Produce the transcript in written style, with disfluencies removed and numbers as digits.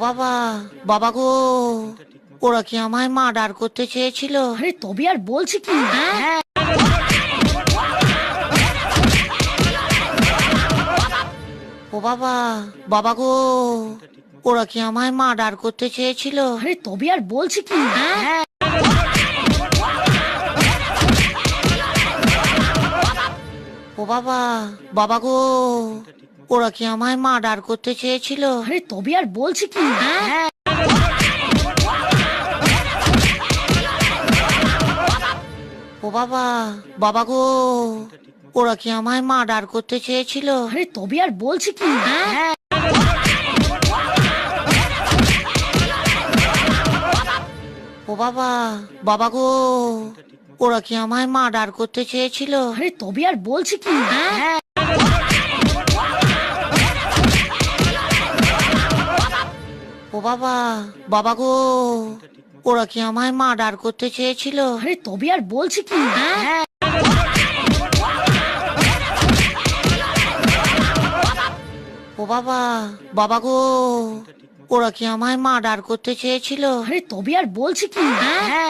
বাবা, বাবা গো, ওরা কি আমায় মার্ডার করতে চেয়েছিল? আরে তবে আর বলছি কি? হ্যাঁ। ও বাবা, বাবা গো, ওরা কি আমায় মার্ডার করতে চেয়েছিল? আরে তবে আর বলছি কি? হ্যাঁ। ও বাবা, বাবা গো, ওরা কি আমায় মার্ডার করতে চেয়েছিল? আরে তবে আর বলছি কি? হ্যাঁ। ও বাবা, বাবা গো, ওরা কি আমায় মার্ডার করতে চেয়েছিল? আরে তবে আর বলছি কি? হ্যাঁ। ও বাবা, বাবা গো, ওরা কি আমায় মার্ডার করতে চেয়েছিল? আরে তবে আর বলছি কি? হ্যাঁ। ও বাবা, বাবা গো, ওরা কি আমায় মার্ডার করতে চেয়েছিল? আরে তবে আর বলছি কি? হ্যাঁ। ও বাবা, বাবা গো, ওরা কি আমায় মার্ডার করতে চেয়েছিল? আরে তবে আর বলছি কি? হ্যাঁ।